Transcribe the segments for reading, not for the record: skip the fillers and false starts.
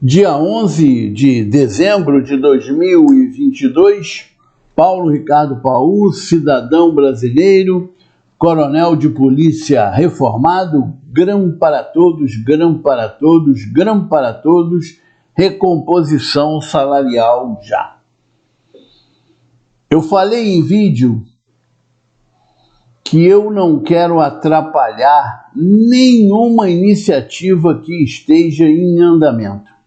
Dia 11 de dezembro de 2022, Paulo Ricardo Paul, cidadão brasileiro, coronel de polícia reformado, grão para todos, grão para todos, grão para todos, recomposição salarial já. Eu falei em vídeo que eu não quero atrapalhar nenhuma iniciativa que esteja em andamento.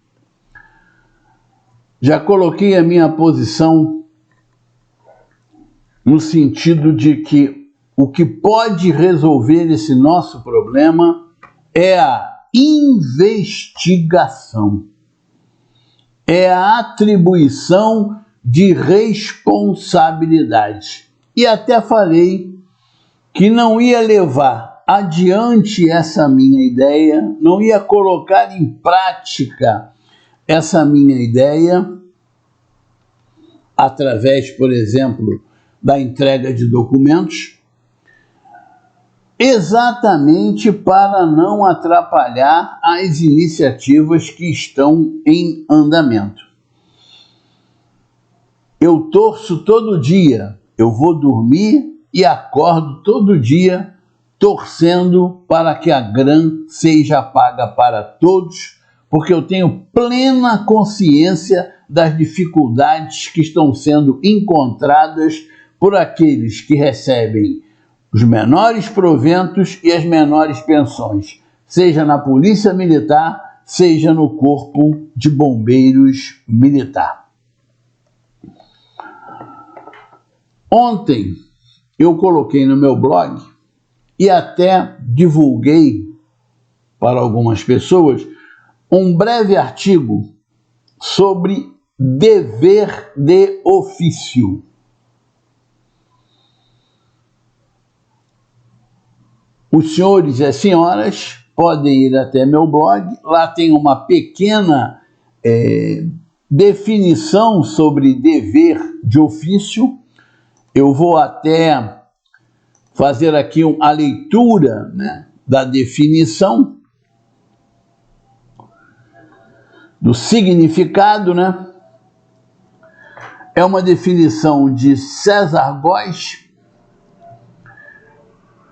Já coloquei a minha posição no sentido de que o que pode resolver esse nosso problema é a investigação, é a atribuição de responsabilidade. E até falei que não ia levar adiante essa minha ideia, não ia colocar em prática essa minha ideia através, por exemplo, da entrega de documentos, exatamente para não atrapalhar as iniciativas que estão em andamento. Eu torço todo dia, eu vou dormir e acordo todo dia torcendo para que a GRAM seja paga para todos, porque eu tenho plena consciência das dificuldades que estão sendo encontradas por aqueles que recebem os menores proventos e as menores pensões, seja na Polícia Militar, seja no Corpo de Bombeiros Militar. Ontem eu coloquei no meu blog e até divulguei para algumas pessoas um breve artigo sobre dever de ofício. Os senhores e as senhoras podem ir até meu blog, lá tem uma pequena definição sobre dever de ofício. Eu vou até fazer aqui a leitura, né, da definição, do significado, né? É uma definição de César Góes.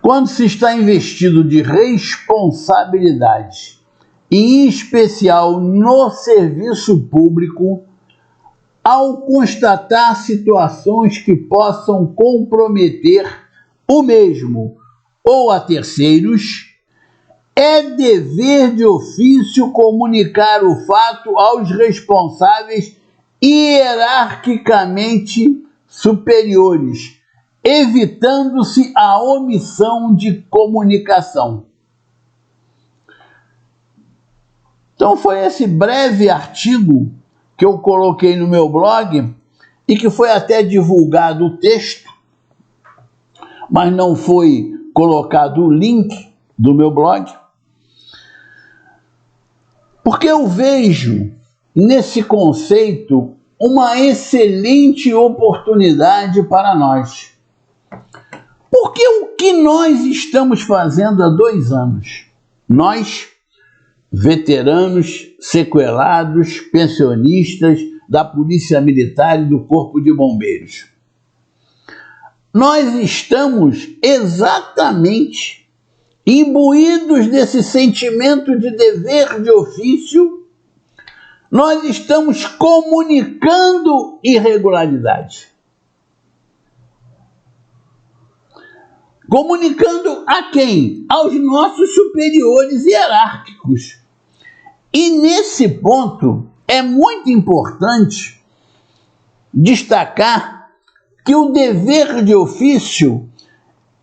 Quando se está investido de responsabilidade, em especial no serviço público, ao constatar situações que possam comprometer o mesmo ou a terceiros, é dever de ofício comunicar o fato aos responsáveis hierarquicamente superiores, evitando-se a omissão de comunicação. Então foi esse breve artigo que eu coloquei no meu blog e que foi até divulgado o texto, mas não foi colocado o link do meu blog, porque eu vejo nesse conceito uma excelente oportunidade para nós. Porque o que nós estamos fazendo há 2 anos? Nós, veteranos, sequelados, pensionistas da Polícia Militar e do Corpo de Bombeiros. Nós estamos exatamente imbuídos desse sentimento de dever de ofício, nós estamos comunicando irregularidade. Comunicando a quem? Aos nossos superiores hierárquicos. E nesse ponto é muito importante destacar que o dever de ofício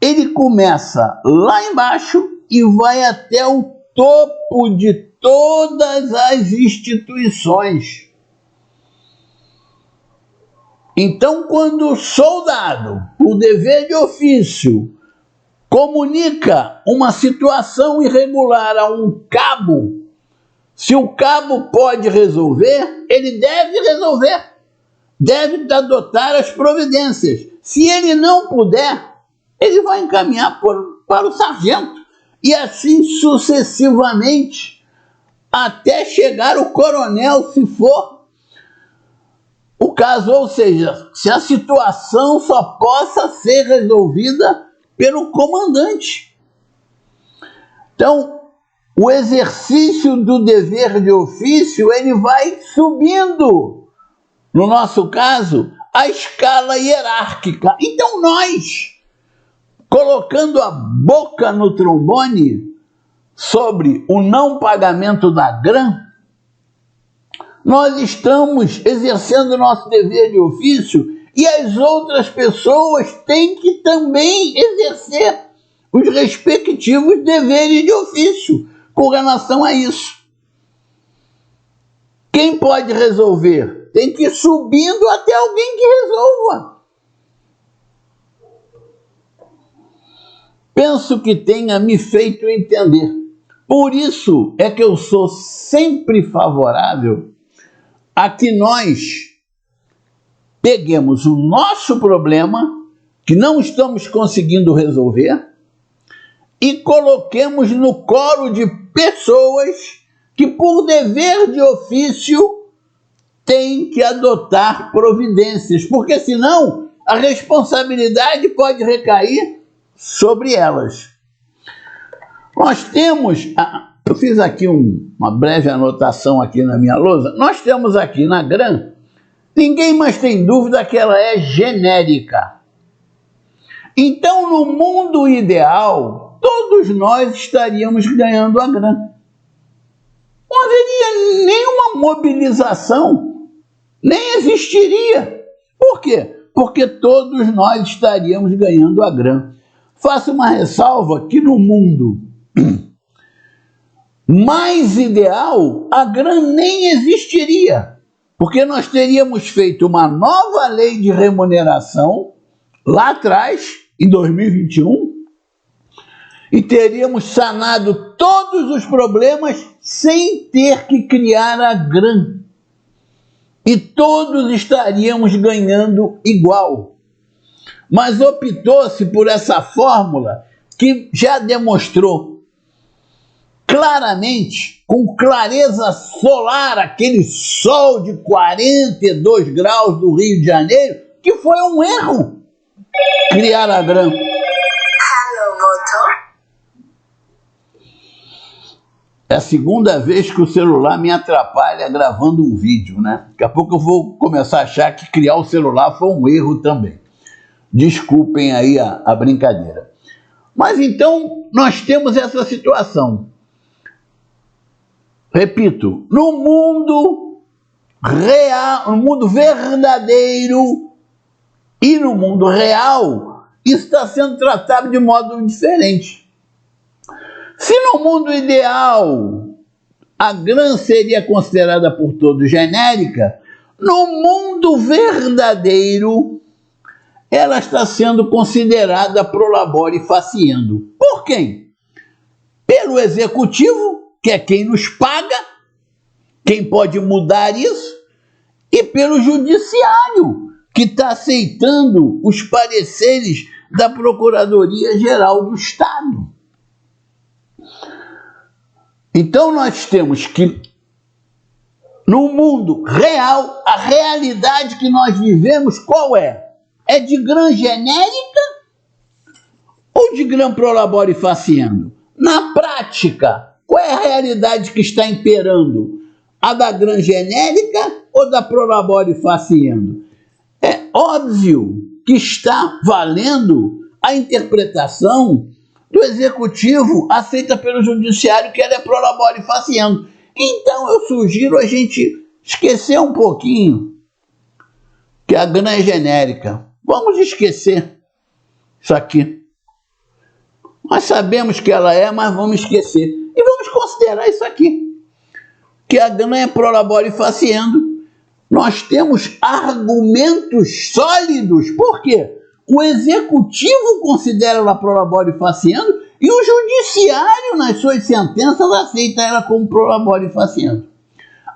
ele começa lá embaixo e vai até o topo de todas as instituições. Então, quando o soldado, por dever de ofício, comunica uma situação irregular a um cabo, se o cabo pode resolver, ele deve resolver, deve adotar as providências. Se ele não puder, ele vai encaminhar para o sargento, e assim sucessivamente, até chegar o coronel, se for o caso, ou seja, se a situação só possa ser resolvida pelo comandante. Então, o exercício do dever de ofício, ele vai subindo, no nosso caso, a escala hierárquica. Então nós, colocando a boca no trombone sobre o não pagamento da GRAM, nós estamos exercendo o nosso dever de ofício e as outras pessoas têm que também exercer os respectivos deveres de ofício com relação a isso. Quem pode resolver? Tem que ir subindo até alguém que resolva. Penso que tenha me feito entender. Por isso é que eu sou sempre favorável a que nós peguemos o nosso problema, que não estamos conseguindo resolver, e coloquemos no colo de pessoas que, por dever de ofício, têm que adotar providências, porque senão a responsabilidade pode recair sobre elas. Nós temos, eu fiz aqui uma breve anotação aqui na minha lousa, nós temos aqui na GRAM, ninguém mais tem dúvida que ela é genérica. Então, no mundo ideal, todos nós estaríamos ganhando a GRAM. Não haveria nenhuma mobilização, nem existiria. Por quê? Porque todos nós estaríamos ganhando a GRAM. Faço uma ressalva que no mundo mais ideal, a GRAM nem existiria, porque nós teríamos feito uma nova lei de remuneração lá atrás, em 2021, e teríamos sanado todos os problemas sem ter que criar a GRAM. E todos estaríamos ganhando igual. Mas optou-se por essa fórmula que já demonstrou claramente, com clareza solar, aquele sol de 42 graus do Rio de Janeiro, que foi um erro criar a GRAM. É a segunda vez que o celular me atrapalha gravando um vídeo, né? Daqui a pouco eu vou começar a achar que criar o celular foi um erro também. Desculpem aí a brincadeira. Mas então, nós temos essa situação. Repito, no mundo real, no mundo verdadeiro e no mundo real, isso está sendo tratado de modo diferente. Se no mundo ideal a GRAM seria considerada por todos genérica, no mundo verdadeiro ela está sendo considerada pro labore faciendo. Por quem? Pelo executivo, que é quem nos paga, quem pode mudar isso, e pelo judiciário, que está aceitando os pareceres da Procuradoria-Geral do Estado. Então nós temos que, no mundo real, a realidade que nós vivemos, qual é? É de GRAM genérica ou de GRAM pro labore faciendo? Na prática, qual é a realidade que está imperando? A da GRAM genérica ou da pro labore faciendo? É óbvio que está valendo a interpretação do executivo aceita pelo judiciário, que ela é pro labore faciendo. Então eu sugiro a gente esquecer um pouquinho que a GRAM é genérica. Vamos esquecer isso aqui. Nós sabemos que ela é, mas vamos esquecer. E vamos considerar isso aqui, que a GRAM é pro labore faciendo. Nós temos argumentos sólidos. Por quê? O executivo considera ela pro labore faciendo e o judiciário, nas suas sentenças, aceita ela como pro labore faciendo.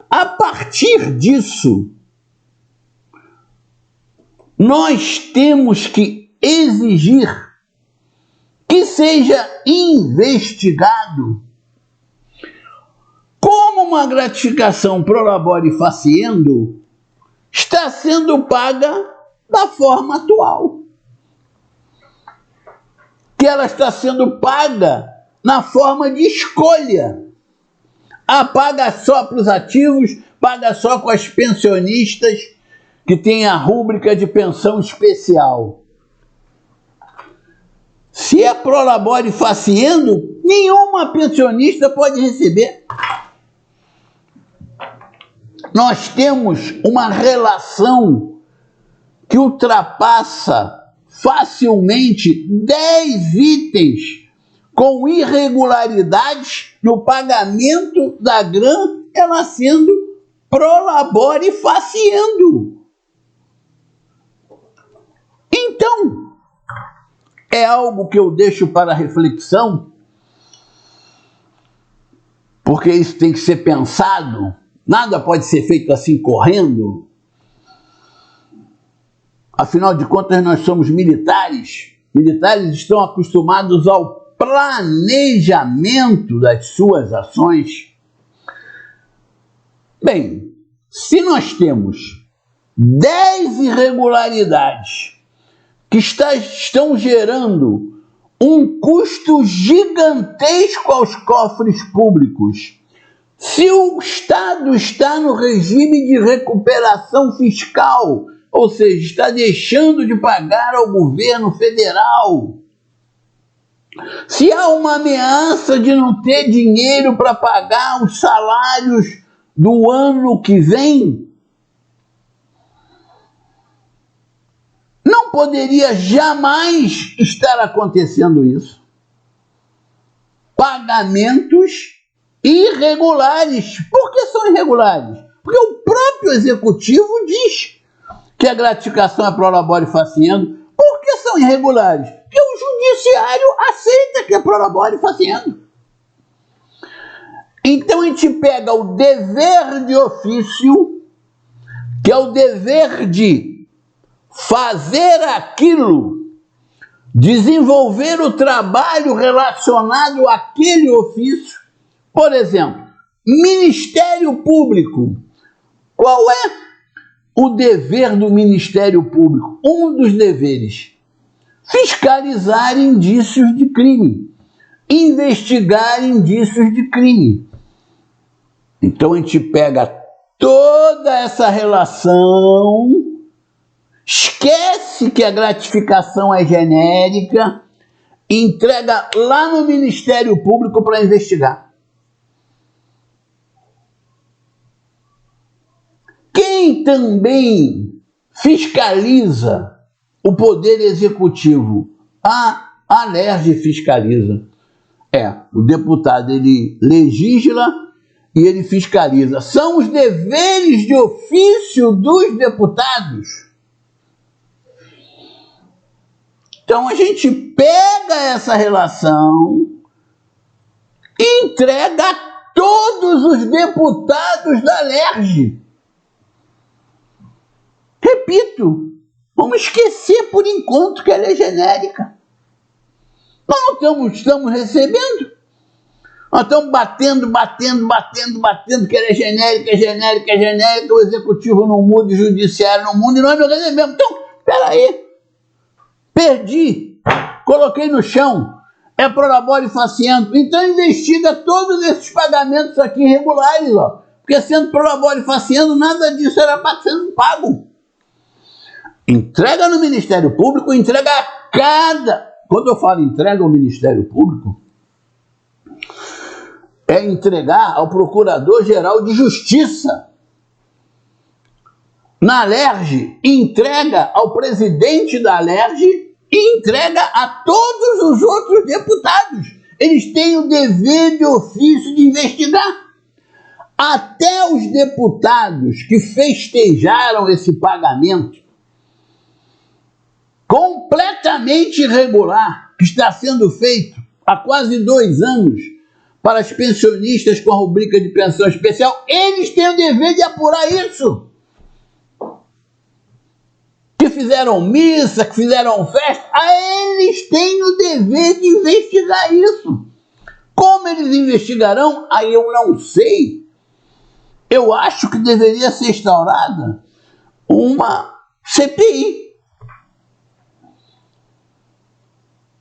A partir disso, nós temos que exigir que seja investigado como como a gratificação pro labore faciendo está sendo paga da forma atual. Que ela está sendo paga na forma de escolha. Paga só para os ativos, paga só com as pensionistas que têm a rúbrica de pensão especial. Se é pro labore faciendo, nenhuma pensionista pode receber. Nós temos uma relação que ultrapassa facilmente 10 itens com irregularidades no pagamento da grana, ela sendo pro labore faciendo. Então, é algo que eu deixo para reflexão, porque isso tem que ser pensado. Nada pode ser feito assim correndo. Afinal de contas, nós somos militares. Militares estão acostumados ao planejamento das suas ações. Bem, se nós temos 10 irregularidades que estão gerando um custo gigantesco aos cofres públicos, se o Estado está no regime de recuperação fiscal, ou seja, está deixando de pagar ao governo federal, se há uma ameaça de não ter dinheiro para pagar os salários do ano que vem, não poderia jamais estar acontecendo isso. Pagamentos irregulares. Por que são irregulares? Porque o próprio executivo diz que a gratificação é pro labore faciendo. Por que são irregulares? Porque o judiciário aceita que é pro labore faciendo. Então a gente pega o dever de ofício, que é o dever de fazer aquilo, desenvolver o trabalho relacionado àquele ofício. Por exemplo, Ministério Público. Qual é o dever do Ministério Público? Um dos deveres: fiscalizar indícios de crime, investigar indícios de crime. Então a gente pega toda essa relação, esquece que a gratificação é genérica, e entrega lá no Ministério Público para investigar. Quem também fiscaliza o Poder Executivo? A Alerj fiscaliza. O deputado, ele legisla e ele fiscaliza. São os deveres de ofício dos deputados. Então a gente pega essa relação e entrega a todos os deputados da Alerj. Repito, vamos esquecer por enquanto que ela é genérica. Nós não estamos recebendo. Nós estamos batendo, que ela é genérica, o executivo não muda, o judiciário não muda, e nós não recebemos. Então, peraí, perdi, coloquei no chão, é pro labore faciendo, então investiga todos esses pagamentos aqui irregulares, ó, porque sendo pro labore faciendo, nada disso era para ser pago. Entrega no Ministério Público, entrega a cada... Quando eu falo entrega ao Ministério Público, é entregar ao Procurador-Geral de Justiça. Na Alerj, entrega ao presidente da Alerj e entrega a todos os outros deputados. Eles têm o dever de ofício de investigar. Até os deputados que festejaram esse pagamento completamente irregular, que está sendo feito há quase 2 anos para as pensionistas com a rubrica de pensão especial, eles têm o dever de apurar isso. Que fizeram missa, que fizeram festa, eles têm o dever de investigar isso. Como eles investigarão? Aí eu não sei. eu acho que deveria ser instaurada uma CPI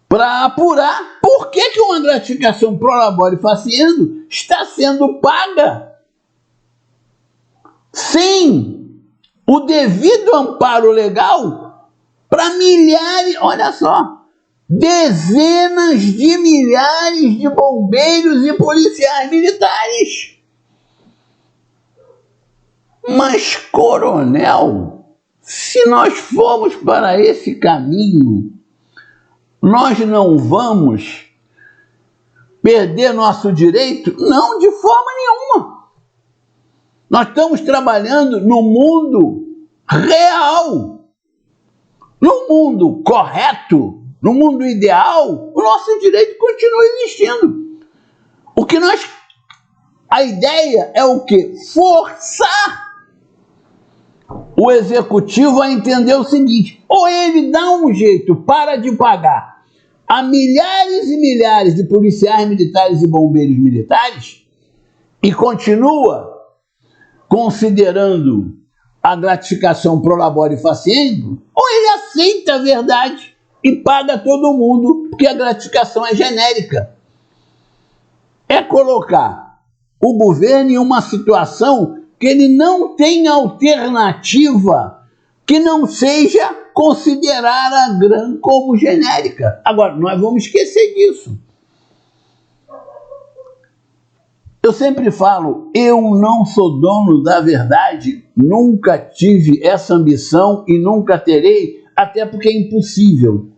para apurar por que uma gratificação pro labore faciendo está sendo paga sem o devido amparo legal para milhares, olha só, dezenas de milhares de bombeiros e policiais militares. Mas, coronel, se nós formos para esse caminho, nós não vamos perder nosso direito? Não, de forma nenhuma. Nós estamos trabalhando no mundo real. No mundo correto, no mundo ideal, o nosso direito continua existindo. A ideia é o quê? Forçar o executivo a entender o seguinte: ou ele dá um jeito, para de pagar a milhares e milhares de policiais militares e bombeiros militares e continua considerando a gratificação pro labore faciendo, ou ele aceita a verdade e paga todo mundo, porque a gratificação é genérica. É colocar o governo em uma situação que ele não tem alternativa que não seja considerar a GRAM como genérica. Agora, nós vamos esquecer disso. Eu sempre falo, eu não sou dono da verdade, nunca tive essa ambição e nunca terei, até porque é impossível.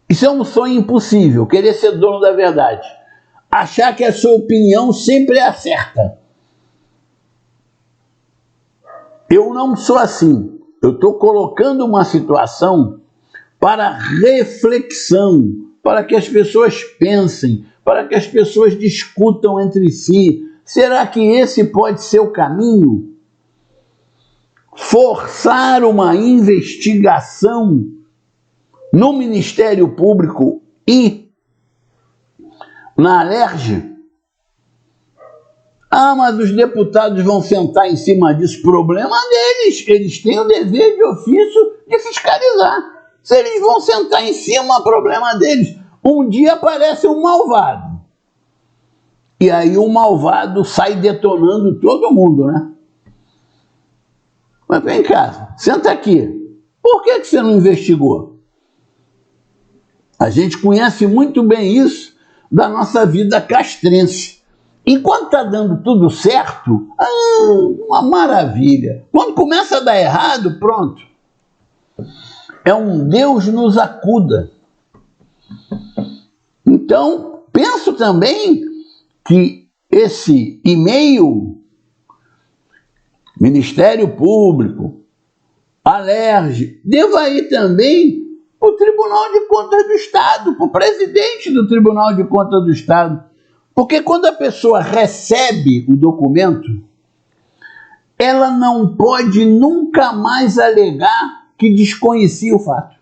Isso é um sonho impossível, querer ser dono da verdade. Achar que a sua opinião sempre é a certa. Eu não sou assim. Eu estou colocando uma situação para reflexão, para que as pessoas pensem, para que as pessoas discutam entre si. Será que esse pode ser o caminho? Forçar uma investigação no Ministério Público e na Alerj? Ah, mas os deputados vão sentar em cima disso. Problema deles. Eles têm o dever de ofício de fiscalizar. Se eles vão sentar em cima, problema deles. Um dia aparece um malvado. E aí o malvado sai detonando todo mundo, né? Mas vem cá, senta aqui. Por que você não investigou? A gente conhece muito bem isso da nossa vida castrense. Enquanto está dando tudo certo, uma maravilha. Quando começa a dar errado, pronto. É um Deus nos acuda. Então, penso também que esse e-mail, Ministério Público, Alerj, deva ir também para o Tribunal de Contas do Estado, para o presidente do Tribunal de Contas do Estado. Porque quando a pessoa recebe o documento, ela não pode nunca mais alegar que desconhecia o fato.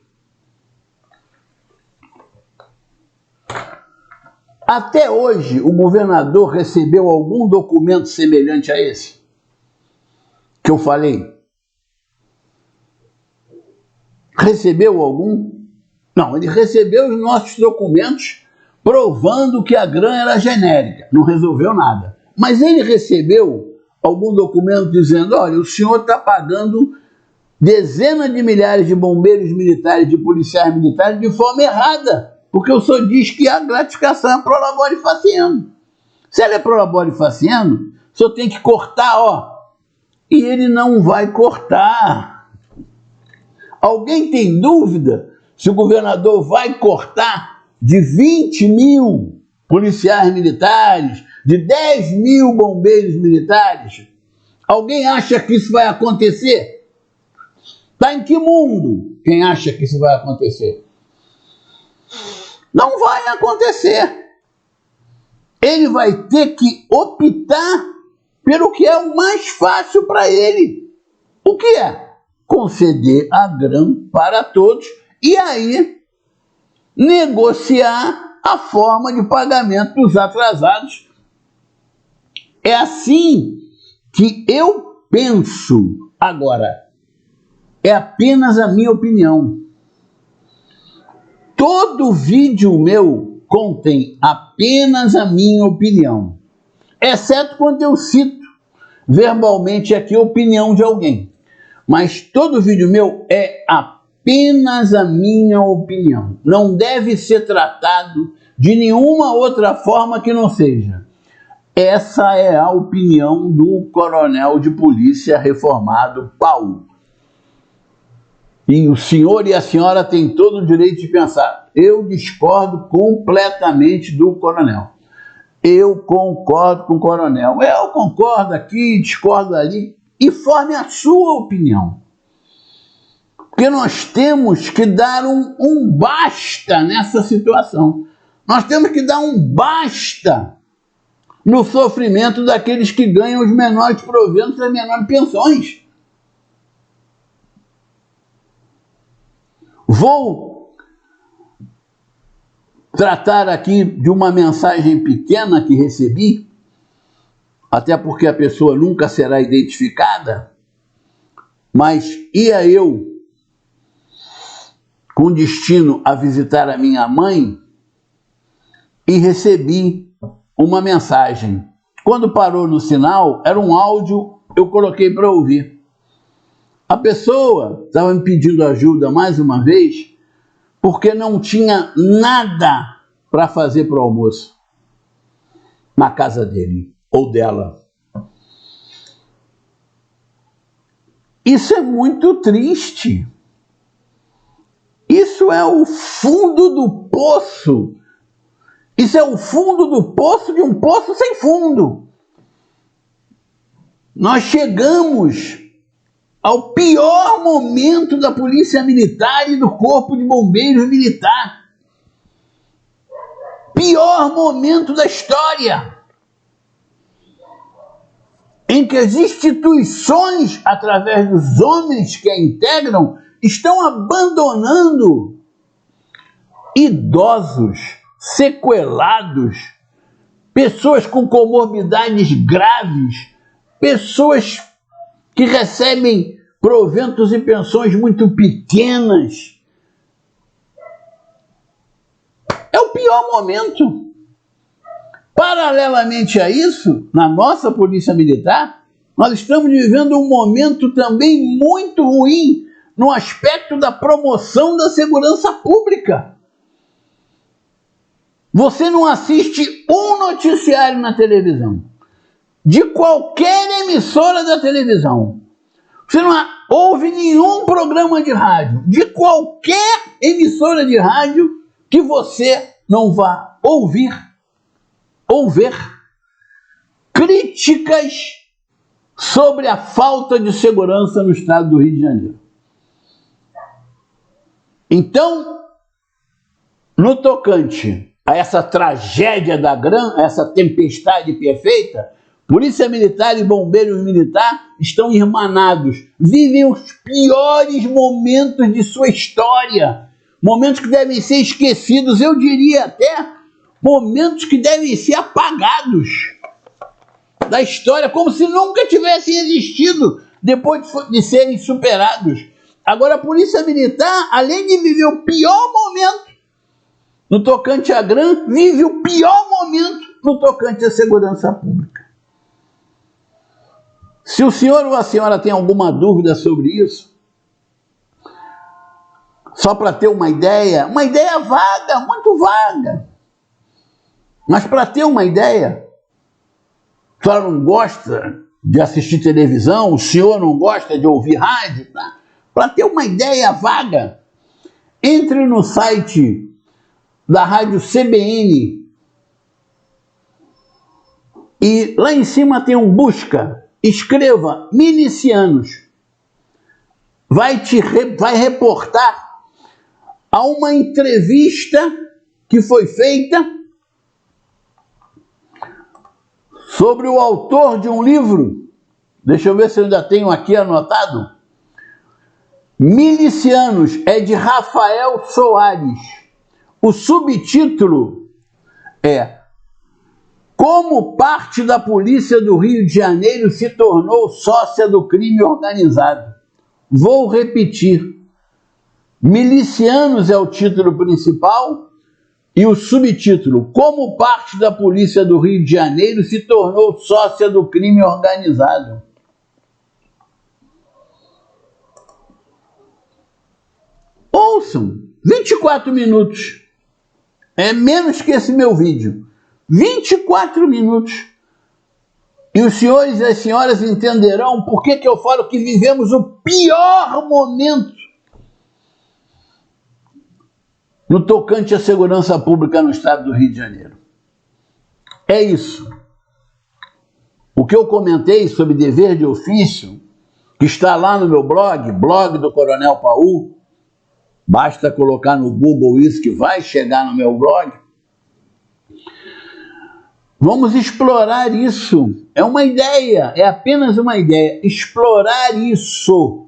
Até hoje, o governador recebeu algum documento semelhante a esse que eu falei? Recebeu algum? Não, ele recebeu os nossos documentos provando que a GRAM era genérica. Não resolveu nada. Mas ele recebeu algum documento dizendo: olha, o senhor está pagando dezenas de milhares de bombeiros militares, de policiais militares, de forma errada, porque o senhor diz que a gratificação é pro labore faciendo. Se ela é pro labore faciendo, o senhor tem que cortar, ó. E ele não vai cortar. Alguém tem dúvida se o governador vai cortar de 20 mil policiais militares, de 10 mil bombeiros militares? Alguém acha que isso vai acontecer? Está em que mundo quem acha que isso vai acontecer? Não vai acontecer. Ele vai ter que optar pelo que é o mais fácil para ele. O que é? Conceder a GRAM para todos e aí negociar a forma de pagamento dos atrasados. É assim que eu penso. Agora, é apenas a minha opinião. Todo vídeo meu contém apenas a minha opinião, exceto quando eu cito verbalmente aqui a opinião de alguém. Mas todo vídeo meu é apenas a minha opinião. Não deve ser tratado de nenhuma outra forma que não seja. Essa é a opinião do coronel de polícia reformado Paulo. E o senhor e a senhora têm todo o direito de pensar: eu discordo completamente do coronel. Eu concordo com o coronel. Eu concordo aqui, discordo ali. E forme a sua opinião. Porque nós temos que dar um basta nessa situação. Nós temos que dar um basta no sofrimento daqueles que ganham os menores proventos e as menores pensões. Vou tratar aqui de uma mensagem pequena que recebi, até porque a pessoa nunca será identificada, mas ia eu com destino a visitar a minha mãe e recebi uma mensagem. Quando parou no sinal, era um áudio, eu coloquei para ouvir. A pessoa estava me pedindo ajuda mais uma vez, porque não tinha nada para fazer para o almoço na casa dele ou dela. Isso é muito triste. Isso é o fundo do poço. Isso é o fundo do poço de um poço sem fundo. Nós chegamos ao pior momento da Polícia Militar e do Corpo de Bombeiros Militar. Pior momento da história, em que as instituições, através dos homens que a integram, estão abandonando idosos, sequelados, pessoas com comorbidades graves, pessoas que recebem proventos e pensões muito pequenas. É o pior momento. Paralelamente a isso, na nossa Polícia Militar, nós estamos vivendo um momento também muito ruim no aspecto da promoção da segurança pública. Você não assiste um noticiário na televisão, de qualquer emissora da televisão. Você não ouve nenhum programa de rádio, de qualquer emissora de rádio, que você não vá ouvir ou ver críticas sobre a falta de segurança no estado do Rio de Janeiro. Então, no tocante a essa tragédia da GRAM, essa tempestade perfeita, Polícia Militar e Bombeiros Militar estão irmanados, vivem os piores momentos de sua história, momentos que devem ser esquecidos, eu diria até momentos que devem ser apagados da história, como se nunca tivessem existido depois de serem superados. Agora a Polícia Militar, além de viver o pior momento no tocante à GRAM, vive o pior momento no tocante à segurança pública. Se o senhor ou a senhora tem alguma dúvida sobre isso, só para ter uma ideia vaga, muito vaga, mas para ter uma ideia, a senhora não gosta de assistir televisão, o senhor não gosta de ouvir rádio, tá? Para ter uma ideia vaga, entre no site da rádio CBN e lá em cima tem um busca, escreva milicianos, vai reportar a uma entrevista que foi feita sobre o autor de um livro, deixa eu ver se eu ainda tenho aqui anotado, Milicianos, é de Rafael Soares. O subtítulo é Como parte da polícia do Rio de Janeiro se tornou sócia do crime organizado? Vou repetir. Milicianos é o título principal e o subtítulo: como parte da polícia do Rio de Janeiro se tornou sócia do crime organizado. Ouçam, 24 minutos. É menos que esse meu vídeo. 24 minutos. E os senhores e as senhoras entenderão por que eu falo que vivemos o pior momento no tocante à segurança pública no estado do Rio de Janeiro. É isso. O que eu comentei sobre dever de ofício, que está lá no meu blog, blog do Coronel Paul, basta colocar no Google isso que vai chegar no meu blog. Vamos explorar isso. É uma ideia, é apenas uma ideia. Explorar isso.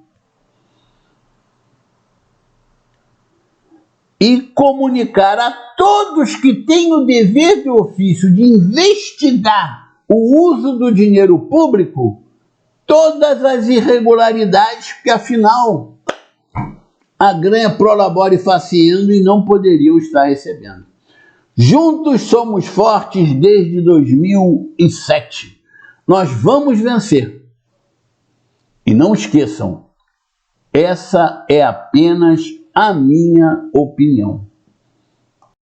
E comunicar a todos que têm o dever de ofício de investigar o uso do dinheiro público, todas as irregularidades, porque afinal a grana pro labore faciendo e não poderiam estar recebendo. Juntos somos fortes desde 2007. Nós vamos vencer. E não esqueçam, essa é apenas a minha opinião.